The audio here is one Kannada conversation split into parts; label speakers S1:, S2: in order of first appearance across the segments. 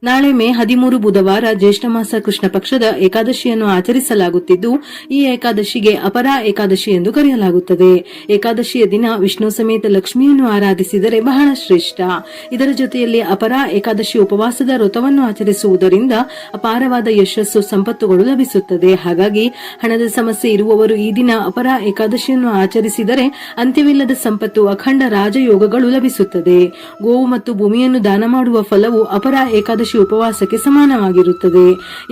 S1: ನಾಳೆ ಮೇ 13 ಬುಧವಾರ ಜ್ಯೇಷ್ಠ ಮಾಸ ಕೃಷ್ಣ ಪಕ್ಷದ ಏಕಾದಶಿಯನ್ನು ಆಚರಿಸಲಾಗುತ್ತಿದ್ದು, ಈ ಏಕಾದಶಿಗೆ ಅಪರಾ ಏಕಾದಶಿ ಎಂದು ಕರೆಯಲಾಗುತ್ತದೆ. ಏಕಾದಶಿಯ ದಿನ ವಿಷ್ಣು ಸಮೇತ ಲಕ್ಷ್ಮಿಯನ್ನು ಆರಾಧಿಸಿದರೆ ಬಹಳ ಶ್ರೇಷ್ಠ. ಇದರ ಜೊತೆಯಲ್ಲಿ ಅಪರಾ ಏಕಾದಶಿ ಉಪವಾಸದ ವ್ರತವನ್ನು ಆಚರಿಸುವುದರಿಂದ ಅಪಾರವಾದ ಯಶಸ್ಸು, ಸಂಪತ್ತುಗಳು ಲಭಿಸುತ್ತದೆ. ಹಾಗಾಗಿ ಹಣದ ಸಮಸ್ಯೆ ಇರುವವರು ಈ ದಿನ ಅಪರಾ ಏಕಾದಶಿಯನ್ನು ಆಚರಿಸಿದರೆ ಅಂತ್ಯವಿಲ್ಲದ ಸಂಪತ್ತು, ಅಖಂಡ ರಾಜಯೋಗಗಳು ಲಭಿಸುತ್ತದೆ. ಗೋವು ಮತ್ತು ಭೂಮಿಯನ್ನು ದಾನ ಮಾಡುವ ಫಲವು ಅಪರಾ ಏಕಾದಶಿ ಉಪವಾಸಕ್ಕೆ ಸಮಾನವಾಗಿರುತ್ತದೆ.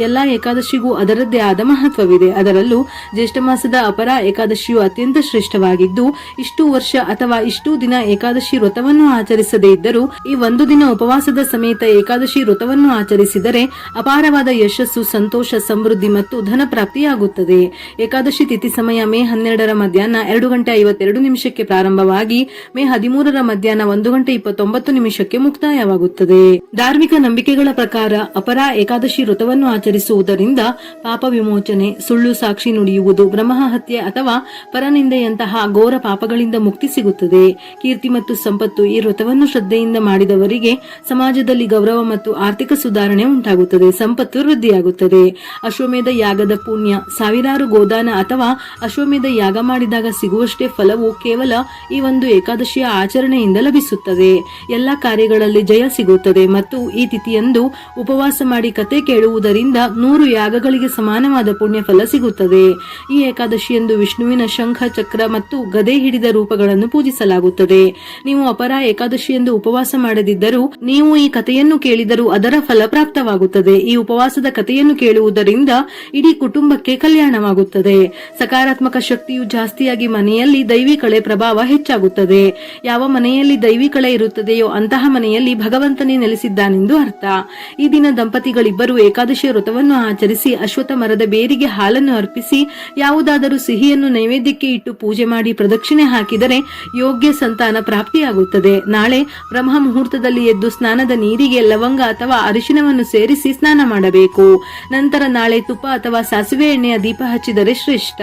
S1: ಎಲ್ಲಾ ಏಕಾದಶಿಗೂ ಅದರದ್ದೇ ಆದ ಮಹತ್ವವಿದೆ. ಅದರಲ್ಲೂ ಜ್ಯೇಷ್ಠ ಮಾಸದ ಅಪರಾ ಏಕಾದಶಿಯು ಅತ್ಯಂತ ಶ್ರೇಷ್ಠವಾಗಿದ್ದು, ಇಷ್ಟು ವರ್ಷ ಅಥವಾ ಇಷ್ಟು ದಿನ ಏಕಾದಶಿ ವ್ರತವನ್ನು ಆಚರಿಸದೇ ಇದ್ದರೂ ಈ ಒಂದು ದಿನ ಉಪವಾಸದ ಸಮೇತ ಏಕಾದಶಿ ವ್ರತವನ್ನು ಆಚರಿಸಿದರೆ ಅಪಾರವಾದ ಯಶಸ್ಸು, ಸಂತೋಷ, ಸಮೃದ್ಧಿ ಮತ್ತು ಧನ ಪ್ರಾಪ್ತಿಯಾಗುತ್ತದೆ. ಏಕಾದಶಿ ತಿಥಿ ಸಮಯ ಮೇ 12 ಮಧ್ಯಾಹ್ನ 2:52 ಪ್ರಾರಂಭವಾಗಿ ಮೇ 13 ಮಧ್ಯಾಹ್ನ 1:29 ಮುಕ್ತಾಯವಾಗುತ್ತದೆ. ಧಾರ್ಮಿಕ ನಂಬಿಕೆಗಳ ಪ್ರಕಾರ ಅಪರಾ ಏಕಾದಶಿ ವ್ರತವನ್ನು ಆಚರಿಸುವುದರಿಂದ ಪಾಪ ವಿಮೋಚನೆ, ಸುಳ್ಳು ಸಾಕ್ಷಿ ನುಡಿಯುವುದು, ಬ್ರಹ್ಮಹತ್ಯೆ ಅಥವಾ ಪರನಿಂದೆಯಂತಹ ಘೋರ ಪಾಪಗಳಿಂದ ಮುಕ್ತಿ ಸಿಗುತ್ತದೆ. ಕೀರ್ತಿ ಮತ್ತು ಸಂಪತ್ತು. ಈ ವ್ರತವನ್ನು ಶ್ರದ್ಧೆಯಿಂದ ಮಾಡಿದವರಿಗೆ ಸಮಾಜದಲ್ಲಿ ಗೌರವ ಮತ್ತು ಆರ್ಥಿಕ ಸುಧಾರಣೆ ಉಂಟಾಗುತ್ತದೆ, ಸಂಪತ್ತು ವೃದ್ಧಿಯಾಗುತ್ತದೆ. ಅಶ್ವಮೇಧ ಯಾಗದ ಪುಣ್ಯ. ಸಾವಿರಾರು ಗೋದಾನ ಅಥವಾ ಅಶ್ವಮೇಧ ಯಾಗ ಮಾಡಿದಾಗ ಸಿಗುವಷ್ಟೇ ಫಲವು ಕೇವಲ ಈ ಒಂದು ಏಕಾದಶಿಯ ಆಚರಣೆಯಿಂದ ಲಭಿಸುತ್ತದೆ. ಎಲ್ಲಾ ಕಾರ್ಯಗಳಲ್ಲಿ ಜಯ ಸಿಗುತ್ತದೆ ಮತ್ತು ಈ ತಿಥಿಯಂದು ಉಪವಾಸ ಮಾಡಿ ಕತೆ ಕೇಳುವುದರಿಂದ 100 ಯಾಗಗಳಿಗೆ ಸಮಾನವಾದ ಪುಣ್ಯ ಫಲ ಸಿಗುತ್ತದೆ. ಈ ಏಕಾದಶಿಯಂದು ವಿಷ್ಣುವಿನ ಶಂಖ, ಚಕ್ರ ಮತ್ತು ಗದೆ ಹಿಡಿದ ರೂಪಗಳನ್ನು ಪೂಜಿಸಲಾಗುತ್ತದೆ. ನೀವು ಅಪರಾ ಏಕಾದಶಿಯಂದು ಉಪವಾಸ ಮಾಡದಿದ್ದರೂ ನೀವು ಈ ಕಥೆಯನ್ನು ಕೇಳಿದರೂ ಅದರ ಫಲ ಪ್ರಾಪ್ತವಾಗುತ್ತದೆ. ಈ ಉಪವಾಸದ ಕಥೆಯನ್ನು ಕೇಳುವುದರಿಂದ ಇಡೀ ಕುಟುಂಬಕ್ಕೆ ಕಲ್ಯಾಣವಾಗುತ್ತದೆ. ಸಕಾರಾತ್ಮಕ ಶಕ್ತಿಯು ಜಾಸ್ತಿಯಾಗಿ ಮನೆಯಲ್ಲಿ ದೈವಿ ಕಳೆ ಪ್ರಭಾವ ಹೆಚ್ಚಾಗುತ್ತದೆ. ಯಾವ ಮನೆಯಲ್ಲಿ ದೈವಿ ಕಳೆ ಇರುತ್ತದೆಯೋ ಅಂತಹ ಮನೆಯಲ್ಲಿ ಭಗವಂತನೇ ನೆಲೆಸಿದ್ದಾನೆಂದು ಅರ್ಥ. ಈ ದಿನ ದಂಪತಿಗಳಿಬ್ಬರು ಏಕಾದಶಿಯ ವ್ರತವನ್ನು ಆಚರಿಸಿ ಅಶ್ವತ್ಥ ಮರದ ಬೇರಿಗೆ ಹಾಲನ್ನು ಅರ್ಪಿಸಿ ಯಾವುದಾದರೂ ಸಿಹಿಯನ್ನು ನೈವೇದ್ಯಕ್ಕೆ ಇಟ್ಟು ಪೂಜೆ ಮಾಡಿ ಪ್ರದಕ್ಷಿಣೆ ಹಾಕಿದರೆ ಯೋಗ್ಯ ಸಂತಾನ ಪ್ರಾಪ್ತಿಯಾಗುತ್ತದೆ. ನಾಳೆ ಬ್ರಹ್ಮ ಮುಹೂರ್ತದಲ್ಲಿ ಎದ್ದು ಸ್ನಾನದ ನೀರಿಗೆ ಲವಂಗ ಅಥವಾ ಅರಿಶಿನವನ್ನು ಸೇರಿಸಿ ಸ್ನಾನ ಮಾಡಬೇಕು. ನಂತರ ನಾಳೆ ತುಪ್ಪ ಅಥವಾ ಸಾಸಿವೆ ಎಣ್ಣೆಯ ದೀಪ ಹಚ್ಚಿದರೆ ಶ್ರೇಷ್ಠ.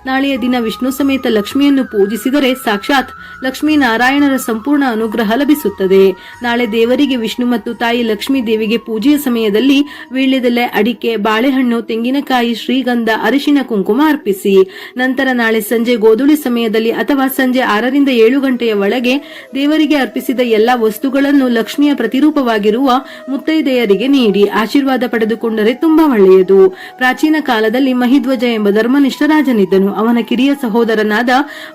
S1: ನಾಳೆಯ ದಿನ ವಿಷ್ಣು ಸಮೇತ ಲಕ್ಷ್ಮಿಯನ್ನು ಪೂಜಿಸಿದರೆ ಸಾಕ್ಷಾತ್ ಲಕ್ಷ್ಮೀ ನಾರಾಯಣರ ಸಂಪೂರ್ಣ ಅನುಗ್ರಹ ಲಭಿಸುತ್ತದೆ. ನಾಳೆ ದೇವರಿಗೆ ವಿಷ್ಣು ಮತ್ತು ತಾಯಿ ಲಕ್ಷ್ಮೀ ದೇವಿಗೆ ಪೂಜೆಯ ಸಮಯದಲ್ಲಿ ವೀಳ್ಯದೆಲೆ, ಅಡಿಕೆ, ಬಾಳೆಹಣ್ಣು, ತೆಂಗಿನಕಾಯಿ, ಶ್ರೀಗಂಧ, ಅರಿಶಿನ, ಕುಂಕುಮ ಅರ್ಪಿಸಿ. ನಂತರ ನಾಳೆ ಸಂಜೆ ಗೋಧೂಳಿ ಸಮಯದಲ್ಲಿ ಅಥವಾ ಸಂಜೆ 6 ರಿಂದ 7 ಗಂಟೆಯ ಒಳಗೆ ದೇವರಿಗೆ ಅರ್ಪಿಸಿದ ಎಲ್ಲಾ ವಸ್ತುಗಳನ್ನು ಲಕ್ಷ್ಮಿಯ ಪ್ರತಿರೂಪವಾಗಿರುವ ಮುತ್ತೈದೆಯರಿಗೆ ನೀಡಿ ಆಶೀರ್ವಾದ ಪಡೆದುಕೊಂಡರೆ ತುಂಬಾ ಒಳ್ಳೆಯದು. ಪ್ರಾಚೀನ ಕಾಲದಲ್ಲಿ ಮಹಿಧ್ವಜ ಎಂಬ ಧರ್ಮನಿಷ್ಠ ರಾಜನಿದ್ದನು. ಅವನ ಕಿರಿಯ ಸಹೋದರನಾದ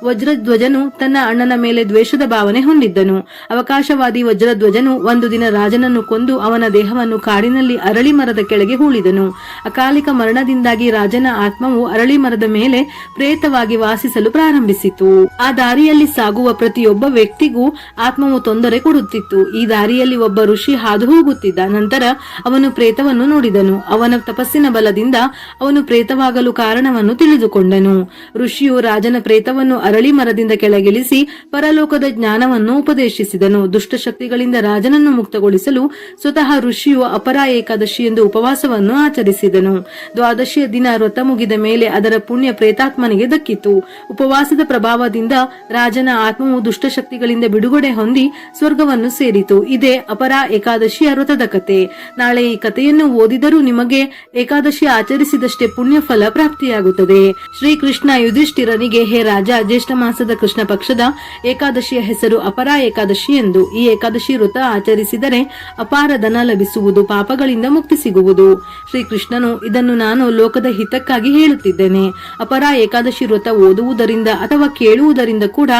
S1: ವಜ್ರಧ್ವಜನು ತನ್ನ ಅಣ್ಣನ ಮೇಲೆ ದ್ವೇಷದ ಭಾವನೆ ಹೊಂದಿದ್ದನು. ಅವಕಾಶವಾದಿ ವಜ್ರಧ್ವಜನು ಒಂದು ದಿನ ರಾಜನನ್ನು ಕೊಂದು ಅವನ ದೇಹವನ್ನು ಕಾಡಿನಲ್ಲಿ ಅರಳಿ ಮರದ ಕೆಳಗೆ ಹೂಳಿದನು. ಅಕಾಲಿಕ ಮರಣದಿಂದಾಗಿ ರಾಜನ ಆತ್ಮವು ಅರಳಿ ಮರದ ಮೇಲೆ ಪ್ರೇತವಾಗಿ ವಾಸಿಸಲು ಪ್ರಾರಂಭಿಸಿತು. ಆ ದಾರಿಯಲ್ಲಿ ಸಾಗುವ ಪ್ರತಿಯೊಬ್ಬ ವ್ಯಕ್ತಿಗೂ ಆತ್ಮವು ತೊಂದರೆ ಕೊಡುತ್ತಿತ್ತು. ಈ ದಾರಿಯಲ್ಲಿ ಒಬ್ಬ ಋಷಿ ಹಾದು ಹೋಗುತ್ತಿದ್ದ. ನಂತರ ಅವನು ಪ್ರೇತವನ್ನು ನೋಡಿದನು. ಅವನ ತಪಸ್ಸಿನ ಬಲದಿಂದ ಅವನು ಪ್ರೇತವಾಗಲು ಕಾರಣವನ್ನು ತಿಳಿದುಕೊಂಡನು. ಋಷಿಯು ರಾಜನ ಪ್ರೇತವನ್ನು ಅರಳಿ ಮರದಿಂದ ಕೆಳಗಿಳಿಸಿ ಪರಲೋಕದ ಜ್ಞಾನವನ್ನು ಉಪದೇಶಿಸಿದನು. ದುಷ್ಟಶಕ್ತಿಗಳಿಂದ ರಾಜನನ್ನು ಮುಕ್ತಗೊಳಿಸಲು ಸ್ವತಃ ಋಷಿಯು ಅಪರಾ ಏಕಾದಶಿ ಎಂದು ಉಪವಾಸವನ್ನು ಆಚರಿಸಿದನು. ದ್ವಾದಶಿಯ ದಿನ ವ್ರತ ಮುಗಿದ ಮೇಲೆ ಅದರ ಪುಣ್ಯ ಪ್ರೇತಾತ್ಮನಿಗೆ ದಕ್ಕಿತು. ಉಪವಾಸದ ಪ್ರಭಾವದಿಂದ ರಾಜನ ಆತ್ಮವು ದುಷ್ಟಶಕ್ತಿಗಳಿಂದ ಬಿಡುಗಡೆ ಹೊಂದಿ ಸ್ವರ್ಗವನ್ನು ಸೇರಿತು. ಇದೇ ಅಪರಾ ಏಕಾದಶಿಯ ವ್ರತದ ಕತೆ. ನಾಳೆ ಈ ಕಥೆಯನ್ನು ಓದಿದರೂ ನಿಮಗೆ ಏಕಾದಶಿ ಆಚರಿಸಿದಷ್ಟೇ ಪುಣ್ಯ ಫಲ ಪ್ರಾಪ್ತಿಯಾಗುತ್ತದೆ. ಶ್ರೀಕೃಷ್ಣ ಯುಧಿಷ್ಠಿರನಿಗೆ, ಹೇ ರಾಜ, ಜ್ಯೇಷ್ಠ ಮಾಸದ ಕೃಷ್ಣ ಪಕ್ಷದ ಏಕಾದಶಿಯ ಹೆಸರು ಅಪರಾ ಏಕಾದಶಿ ಎಂದು. ಈ ಏಕಾದಶಿ ವ್ರತ ಆಚರಿಸಿದರೆ ಅಪಾರ ಧನ ಲಭಿಸುವುದು, ಪಾಪಗಳಿಂದ ಮುಕ್ತಿ ಸಿಗುವುದು. ಶ್ರೀಕೃಷ್ಣನು, ಇದನ್ನು ನಾನು ಲೋಕದ ಹಿತಕ್ಕಾಗಿ ಹೇಳುತ್ತಿದ್ದೇನೆ. ಅಪರಾ ಏಕಾದಶಿ ವ್ರತ ಓದುವುದರಿಂದ ಅಥವಾ ಕೇಳುವುದರಿಂದ ಕೂಡ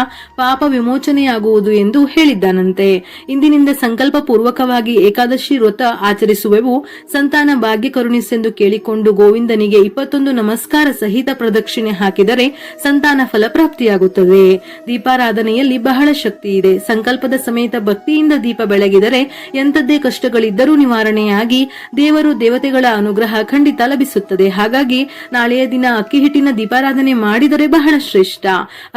S1: ಪಾಪ ವಿಮೋಚನೆಯಾಗುವುದು ಎಂದು ಹೇಳಿದ್ದಾನಂತೆ. ಇಂದಿನಿಂದ ಸಂಕಲ್ಪ ಪೂರ್ವಕವಾಗಿ ಏಕಾದಶಿ ವ್ರತ ಆಚರಿಸುವೆವು. ಸಂತಾನ ಭಾಗ್ಯ ಕರುಣಿಸೆಂದು ಕೇಳಿಕೊಂಡು ಗೋವಿಂದನಿಗೆ 21 ನಮಸ್ಕಾರ ಸಹಿತ ಪ್ರದಕ್ಷಿಣೆ ಹಾಕಿದರೆ ಸಂತಾನ ಫಲ ಪ್ರಾಪ್ತಿಯಾಗುತ್ತದೆ. ದೀಪಾರಾಧನೆಯಲ್ಲಿ ಬಹಳ ಶಕ್ತಿ ಇದೆ. ಸಂಕಲ್ಪದ ಸಮೇತ ಭಕ್ತಿಯಿಂದ ದೀಪ ಬೆಳಗಿದರೆ ಎಂಥದ್ದೇ ಕಷ್ಟಗಳಿದ್ದರೂ ನಿವಾರಣೆಯಾಗಿ ದೇವರು ದೇವತೆಗಳ ಅನುಗ್ರಹ ಖಂಡಿತ ಲಭಿಸುತ್ತದೆ. ಹಾಗಾಗಿ ನಾಳೆಯ ದಿನ ಅಕ್ಕಿ ಹಿಟ್ಟಿನ ದೀಪಾರಾಧನೆ ಮಾಡಿದರೆ ಬಹಳ ಶ್ರೇಷ್ಠ.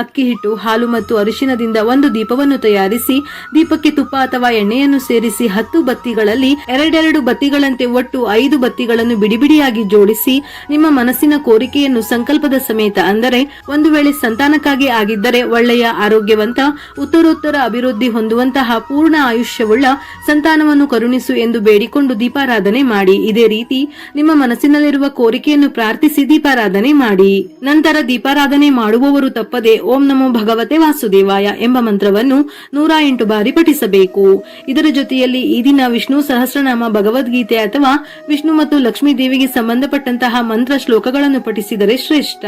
S1: ಅಕ್ಕಿ ಹಿಟ್ಟು, ಹಾಲು ಮತ್ತು ಅರಿಶಿನದಿಂದ ಒಂದು ದೀಪವನ್ನು ತಯಾರಿಸಿ ದೀಪಕ್ಕೆ ತುಪ್ಪ ಅಥವಾ ಎಣ್ಣೆಯನ್ನು ಸೇರಿಸಿ 10 ಬತ್ತಿಗಳಲ್ಲಿ 2 ಬತ್ತಿಗಳಂತೆ ಒಟ್ಟು 5 ಬತ್ತಿಗಳನ್ನು ಬಿಡಿಬಿಡಿಯಾಗಿ ಜೋಡಿಸಿ ನಿಮ್ಮ ಮನಸ್ಸಿನ ಕೋರಿಕೆಯನ್ನು ಸಂಕಲ್ಪದ ಸಮೇತ, ಅಂದರೆ ಒಂದು ವೇಳೆ ಸಂತಾನಕ್ಕಾಗಿ ಆಗಿದ್ದರೆ ಒಳ್ಳೆಯ ಆರೋಗ್ಯವಂತ ಉತ್ತರೋತ್ತರ ಅಭಿವೃದ್ಧಿ ಹೊಂದುವಂತಹ ಪೂರ್ಣ ಆಯುಷ್ಯವುಳ್ಳ ಸಂತಾನವನ್ನು ಕರುಣಿಸು ಎಂದು ಬೇಡಿಕೊಂಡು ದೀಪಾರಾಧನೆ ಮಾಡಿ. ಇದೇ ರೀತಿ ನಿಮ್ಮ ಮನಸ್ಸಿನಲ್ಲಿರುವ ಕೋರಿಕೆಯನ್ನು ಪ್ರಾರ್ಥಿಸಿ ದೀಪಾರಾಧನೆ ಮಾಡಿ. ನಂತರ ದೀಪಾರಾಧನೆ ಮಾಡುವವರು ತಪ್ಪದೆ ಓಂ ನಮೋ ಭಗವತೆ ವಾಸುದೇವಾಯ ಎಂಬ ಮಂತ್ರವನ್ನು 108 ಬಾರಿ ಪಠಿಸಬೇಕು. ಇದರ ಜೊತೆಯಲ್ಲಿ ಈ ದಿನ ವಿಷ್ಣು ಸಹಸ್ರನಾಮ, ಭಗವದ್ಗೀತೆ ಅಥವಾ ವಿಷ್ಣು ಮತ್ತು ಲಕ್ಷ್ಮೀ ದೇವಿಗೆ ಸಂಬಂಧಪಟ್ಟಂತಹ ಮಂತ್ರ ಶ್ಲೋಕಗಳನ್ನು ಪಠಿಸಿದರೆ ಶ್ರೇಷ್ಠ.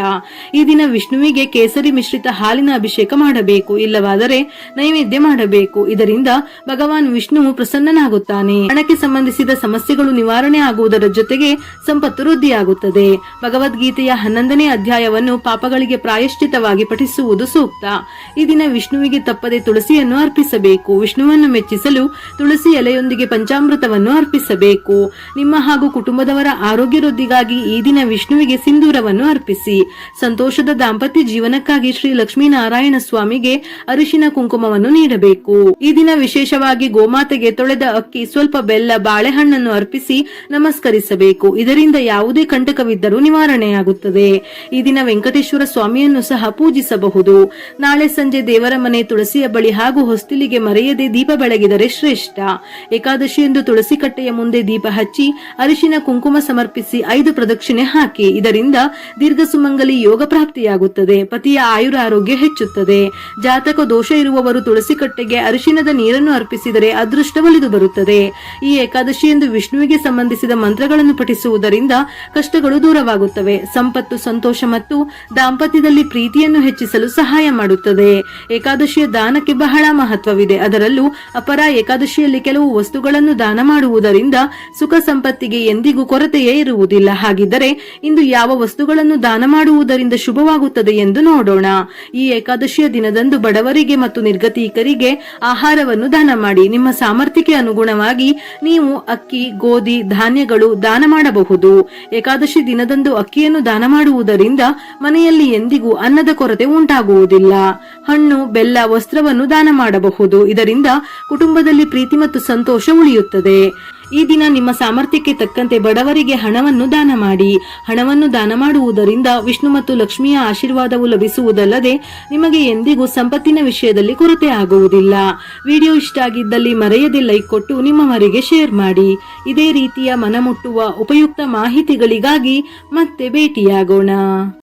S1: ಈ ದಿನ ವಿಷ್ಣುವಿಗೆ ಕೇಸರಿ ಮಿಶ್ರಿತ ಹಾಲಿನ ಅಭಿಷೇಕ ಮಾಡಬೇಕು, ಇಲ್ಲವಾದರೆ ನೈವೇದ್ಯ ಮಾಡಬೇಕು. ಇದರಿಂದ ಭಗವಾನ್ ವಿಷ್ಣುವು ಪ್ರಸನ್ನನಾಗುತ್ತಾನೆ. ಹಣಕ್ಕೆ ಸಂಬಂಧಿಸಿದ ಸಮಸ್ಯೆಗಳು ನಿವಾರಣೆ ಆಗುವುದರ ಜೊತೆಗೆ ಸಂಪತ್ತು ವೃದ್ಧಿಯಾಗುತ್ತದೆ. ಭಗವದ್ಗೀತೆಯ 11ನೇ ಅಧ್ಯಾಯವನ್ನು ಪಾಪಗಳಿಗೆ ಪ್ರಾಯಶ್ಚಿತವಾಗಿ ಪಠಿಸುವುದು ಸೂಕ್ತ. ಈ ದಿನ ವಿಷ್ಣುವಿಗೆ ತಪ್ಪದೆ ತುಳಸಿಯನ್ನು ಅರ್ಪಿಸಬೇಕು. ವಿಷ್ಣುವನ್ನು ಮೆಚ್ಚಿಸಲು ತುಳಸಿ ಎಲೆಯೊಂದಿಗೆ ಪಂಚಾಮೃತವನ್ನು ಅರ್ಪಿಸಬೇಕು. ನಿಮ್ಮ ಹಾಗೂ ಕುಟುಂಬದವರ ಆರೋಗ್ಯ ವೃದ್ಧಿಗಾಗಿ ಈ ದಿನ ವಿಷ್ಣುವಿಗೆ ಸಿಂಧೂರವನ್ನು ಅರ್ಪಿಸಿ. ಸಂತೋಷದ ದಾಂಪತ್ಯ ಜೀವನಕ್ಕಾಗಿ ಶ್ರೀ ಲಕ್ಷ್ಮೀನಾರಾಯಣ ಸ್ವಾಮಿಗೆ ಅರಿಶಿನ ಕುಂಕುಮವನ್ನು ನೀಡಬೇಕು. ಈ ದಿನ ವಿಶೇಷವಾಗಿ ಗೋಮಾತೆಗೆ ತೊಳೆದ ಅಕ್ಕಿ, ಸ್ವಲ್ಪ ಬೆಲ್ಲ, ಬಾಳೆಹಣ್ಣನ್ನು ಅರ್ಪಿಸಿ ನಮಸ್ಕರಿಸಬೇಕು. ಇದರಿಂದ ಯಾವುದೇ ಕಂಟಕವಿದ್ದರೂ ನಿವಾರಣೆಯಾಗುತ್ತದೆ. ಈ ದಿನ ವೆಂಕಟೇಶ್ವರ ಸ್ವಾಮಿಯನ್ನು ಸಹ ಪೂಜಿಸಬಹುದು. ನಾಳೆ ಸಂಜೆ ದೇವರ ಮನೆ, ತುಳಸಿಯ ಬಳಿ ಹಾಗೂ ಹೊಸ್ತಿಲಿಗೆ ಮರೆಯದೆ ದೀಪ ಬೆಳಗಿದರೆ ಶ್ರೇಷ್ಠ. ಏಕಾದಶಿಯಂದು ತುಳಸಿ ಕಟ್ಟೆಯ ಮುಂದೆ ದೀಪ ಹಚ್ಚಿ ಅರಿಶಿನ ಕುಂಕುಮ ಸಮರ್ಪಿಸಿ 5 ಪ್ರದಕ್ಷಿಣೆ ಹಾಕಿ. ಇದರಿಂದ ದೀರ್ಘ ಸುಮಂಗಲಿ ಯೋಗ ಪ್ರಾಪ್ತಿಯಾಗುತ್ತದೆ. ಪತಿಯ ಆಯುರಾರೋಗ್ಯ ಹೆಚ್ಚುತ್ತದೆ. ಜಾತಕ ದೋಷ ಇರುವವರು ತುಳಸಿ ಕಟ್ಟೆಗೆ ಅರಿಶಿನದ ನೀರನ್ನು ಅರ್ಪಿಸಿದರೆ ಅದೃಷ್ಟ ಒಲಿದು ಬರುತ್ತದೆ. ಈ ಏಕಾದಶಿಯಂದು ವಿಷ್ಣುವಿಗೆ ಸಂಬಂಧಿಸಿದ ಮಂತ್ರಗಳನ್ನು ಪಠಿಸುವುದರಿಂದ ಕಷ್ಟಗಳು ದೂರವಾಗುತ್ತವೆ. ಸಂಪತ್ತು, ಸಂತೋಷ ಮತ್ತು ದಾಂಪತ್ಯದಲ್ಲಿ ಪ್ರೀತಿಯನ್ನು ಹೆಚ್ಚಿಸಲು ಸಹಾಯ ಮಾಡುತ್ತದೆ. ಏಕಾದಶಿಯ ದಾನಕ್ಕೆ ಬಹಳ ಮಹತ್ವವಿದೆ. ಅದರಲ್ಲೂ ಅಪರ ಏಕಾದಶಿಯಲ್ಲಿ ಕೆಲವು ವಸ್ತುಗಳನ್ನು ದಾನ ಮಾಡುವುದರಿಂದ ಸುಖ ಸಂಪತ್ತಿಗೆ ಎಂದಿಗೂ ಕೊರತೆಯೇ ಇರುವುದಿಲ್ಲ. ಹಾಗಿದ್ದರೆ ಇಂದು ಯಾವ ವಸ್ತುಗಳನ್ನು ದಾನ ಮಾಡುವುದರಿಂದ ಶುಭವಾಗುತ್ತದೆ ಎಂದು ನೋಡೋಣ. ಈ ಏಕಾದಶಿಯ ದಿನದಂದು ಬಡವರಿಗೆ ಮತ್ತು ನಿರ್ಗತಿಕರಿಗೆ ಆಹಾರವನ್ನು ದಾನ ಮಾಡಿ. ನಿಮ್ಮ ಸಾಮರ್ಥ್ಯಕ್ಕೆ ಅನುಗುಣವಾಗಿ ನೀವು ಅಕ್ಕಿ, ಗೋಧಿ, ಧಾನ್ಯಗಳು ದಾನ ಮಾಡಬಹುದು. ಏಕಾದಶಿ ದಿನದಂದು ಅಕ್ಕಿಯನ್ನು ದಾನ ಮಾಡುವುದರಿಂದ ಮನೆಯಲ್ಲಿ ಎಂದಿಗೂ ಅನ್ನದ ಕೊರತೆ ಉಂಟಾಗುವುದಿಲ್ಲ. ಹಣ್ಣು, ಬೆಲ್ಲ, ವಸ್ತ್ರವನ್ನು ದಾನ ಮಾಡಬಹುದು. ಇದರಿಂದ ಕುಟುಂಬದಲ್ಲಿ ಪ್ರೀತಿ ಮತ್ತು ಸಂತೋಷ ಉಳಿಯುತ್ತದೆ. ಈ ದಿನ ನಿಮ್ಮ ಸಾಮರ್ಥ್ಯಕ್ಕೆ ತಕ್ಕಂತೆ ಬಡವರಿಗೆ ಹಣವನ್ನು ದಾನ ಮಾಡಿ. ಹಣವನ್ನು ದಾನ ಮಾಡುವುದರಿಂದ ವಿಷ್ಣು ಮತ್ತು ಲಕ್ಷ್ಮಿಯ ಆಶೀರ್ವಾದವು ಲಭಿಸುವುದಲ್ಲದೆ ನಿಮಗೆ ಎಂದಿಗೂ ಸಂಪತ್ತಿನ ವಿಷಯದಲ್ಲಿ ಕೊರತೆ ಆಗುವುದಿಲ್ಲ. ವಿಡಿಯೋ ಇಷ್ಟ ಆಗಿದ್ದಲ್ಲಿ ಮರೆಯದೆ ಲೈಕ್ ಕೊಟ್ಟು ನಿಮ್ಮವರಿಗೆ ಶೇರ್ ಮಾಡಿ. ಇದೇ ರೀತಿಯ ಮನಮುಟ್ಟುವ ಉಪಯುಕ್ತ ಮಾಹಿತಿಗಳಿಗಾಗಿ ಮತ್ತೆ ಭೇಟಿಯಾಗೋಣ.